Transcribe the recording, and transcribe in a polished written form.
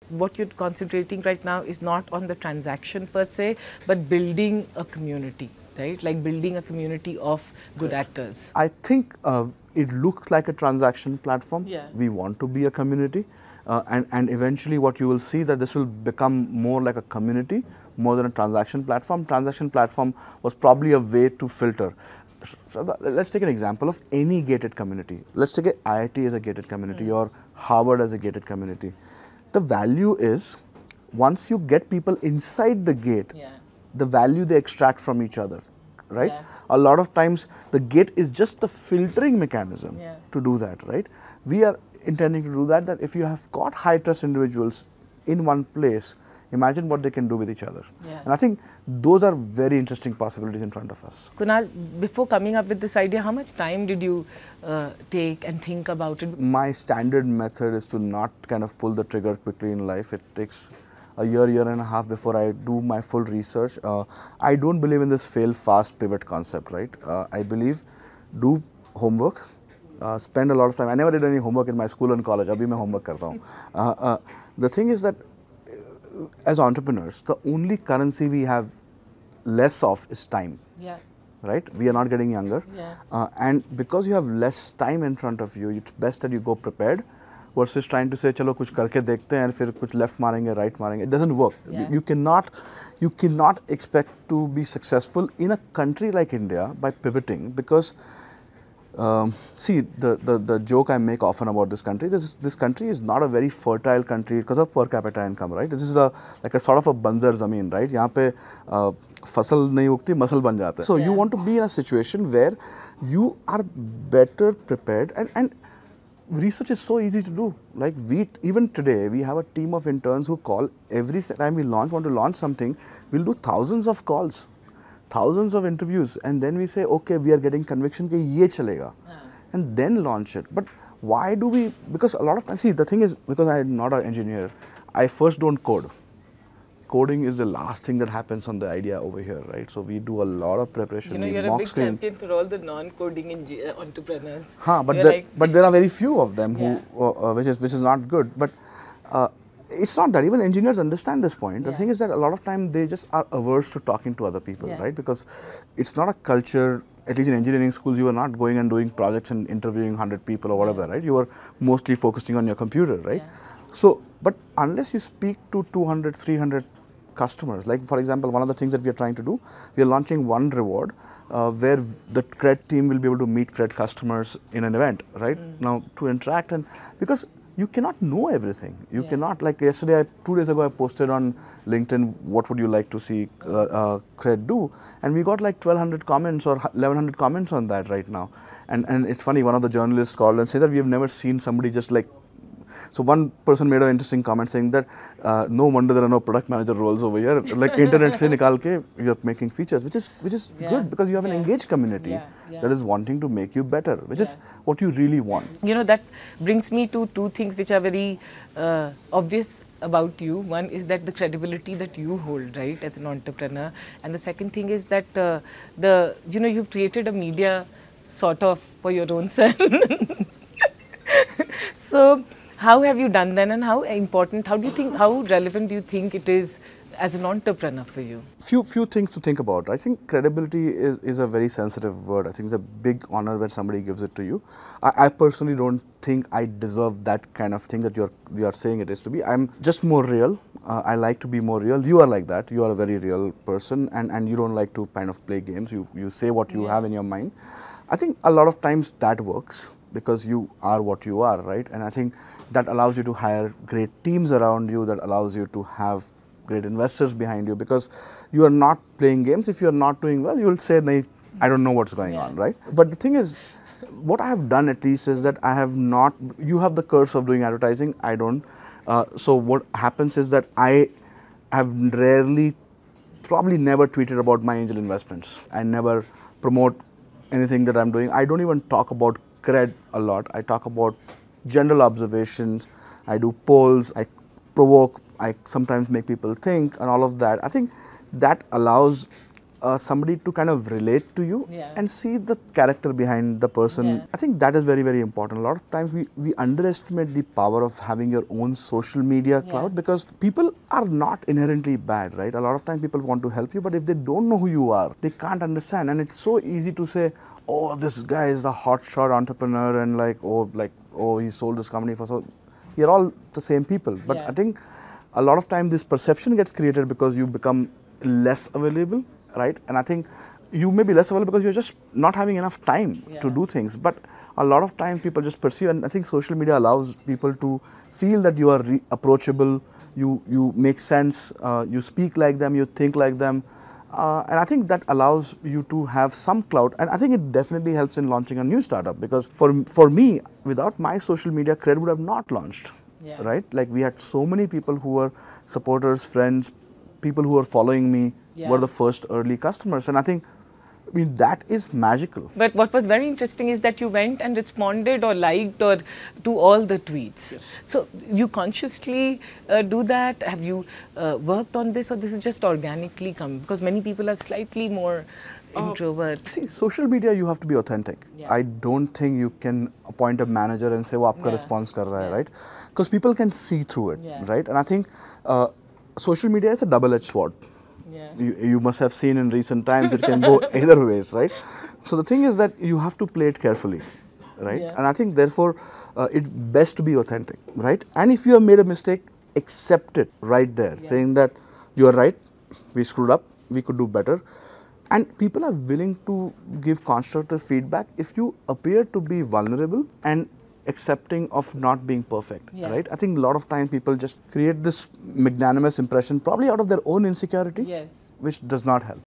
what you're concentrating right now is not on the transaction per se, but building a community, right? Like building a community of good actors. I think it looks like a transaction platform. Yeah. We want to be a community, and eventually what you will see that this will become more like a community more than a transaction platform. Transaction platform was probably a way to filter. So let's take an example of any gated community. Let's take IIT as a gated community or Harvard as a gated community. The value is once you get people inside the gate, the value they extract from each other, right? Yeah. A lot of times the gate is just the filtering mechanism to do that, right? We are intending to do that, that if you have got high trust individuals in one place, imagine what they can do with each other. And I think those are very interesting possibilities in front of us. Kunal, before coming up with this idea, how much time did you take and think about it? My standard method is to not kind of pull the trigger quickly in life. It takes a year and a half before I do my full research. I don't believe in this fail fast pivot concept, right? I believe do homework, spend a lot of time. I never did any homework in my school and college. Abhi main homework karta hu. The thing is that as entrepreneurs, the only currency we have less of is time. Right? We are not getting younger. And because you have less time in front of you, it's best that you go prepared versus trying to say, chalo kuch karke dekhte hain and fir kuch left marenge, right marenge. It doesn't work. You cannot expect to be successful in a country like India by pivoting because see, the joke I make often about this country, this country is not a very fertile country because of per capita income, right? This is like a sort of a banjar zameen, right? यहाँ पे फसल नहीं उगती, muscle बन जाता है. So you want to be in a situation where you are better prepared, and research is so easy to do. Like even today, we have a team of interns who call every time we want to launch something, we'll do thousands of calls. Thousands of interviews, and then we say, okay, we are getting conviction that ye chalega, and then launch it. But why do we? Because a lot of times, see, the thing is, because I am not an engineer, I first don't code. Coding is the last thing that happens on the idea over here, right? So we do a lot of preparation. You know, you're a big champion for all the non-coding entrepreneurs. But there are very few of them who, which is not good. But it's not that. Even engineers understand this point. The thing is that a lot of time they just are averse to talking to other people, right? Because it's not a culture, at least in engineering schools, you are not going and doing projects and interviewing 100 people or whatever, right? You are mostly focusing on your computer, right? So, but unless you speak to 200, 300 customers, like for example, one of the things that we are trying to do, we are launching one reward where the CRED team will be able to meet CRED customers in an event, right? Now, to interact, and because you cannot know everything. You cannot, like yesterday, 2 days ago, I posted on LinkedIn, what would you like to see CRED do? And we got like 1200 comments or 1100 comments on that right now. And it's funny, one of the journalists called and said that we have never seen somebody just like, so one person made an interesting comment saying that no wonder there are no product manager roles over here. Like internet se nikal ke you're making features, which is good because you have an engaged community that is wanting to make you better, which is what you really want. You know, that brings me to two things which are very obvious about you. One is that the credibility that you hold, right, as an entrepreneur, and the second thing is that you've created a media sort of for your own son. So how have you done that, and how important, how relevant do you think it is as an entrepreneur for you? Few things to think about. I think credibility is a very sensitive word. I think it's a big honor when somebody gives it to you. I personally don't think I deserve that kind of thing that you are saying it is to be. I'm just more real. I like to be more real. You are like that. You are a very real person, and you don't like to kind of play games. You say what you have in your mind. I think a lot of times that works because you are what you are, right? And I think that allows you to hire great teams around you, that allows you to have great investors behind you, because you are not playing games. If you are not doing well, you will say, "Nahi, I don't know what's going on," right? But the thing is, what I have done at least is that I have not, you have the curse of doing advertising, I don't. So what happens is that I have rarely, probably never tweeted about my angel investments. I never promote anything that I'm doing. I don't even talk about CRED a lot. I talk about general observations. I do polls. I provoke. I sometimes make people think and all of that. I think that allows somebody to kind of relate to you Yeah. and see the character behind the person. Yeah. I think that is very, very important. A lot of times we underestimate the power of having your own social media Yeah. cloud, because people are not inherently bad, right? A lot of times people want to help you, but if they don't know who you are, they can't understand. And it's so easy to say, oh, this guy is the hotshot entrepreneur, and oh, he sold this company for so. You're all the same people. But Yeah. I think a lot of time this perception gets created because you become less available, right? And I think you may be less available because you're just not having enough time to Yeah. do things. But a lot of time people just perceive, and I think social media allows people to feel that you are approachable, you make sense, you speak like them, you think like them. And I think that allows you to have some clout, and I think it definitely helps in launching a new startup, because for me, without my social media, Cred would have not launched, Yeah. right? Like, we had so many people who were supporters, friends, people who were following me, Yeah. were the first early customers, and I mean that is magical. But what was very interesting is that you went and responded or liked or to all the tweets. Yes. So you consciously do that? Have you worked on this, or this is just organically come? Because many people are slightly more introvert. See, social media, you have to be authentic. Yeah. I don't think you can appoint a manager and say, "वो आपका Yeah. response कर रहा है," Yeah. right? Because people can see through it, Yeah. right? And I think social media is a double-edged sword. Yeah. You must have seen in recent times it can go either ways, right? So the thing is that you have to play it carefully, right? Yeah. And I think therefore it's best to be authentic, right? And if you have made a mistake, accept it right there, Yeah. saying that you are right, we screwed up, we could do better. And people are willing to give constructive feedback if you appear to be vulnerable and accepting of not being perfect, Yeah. right? I think a lot of times people just create this magnanimous impression, probably out of their own insecurity, Yes. which does not help.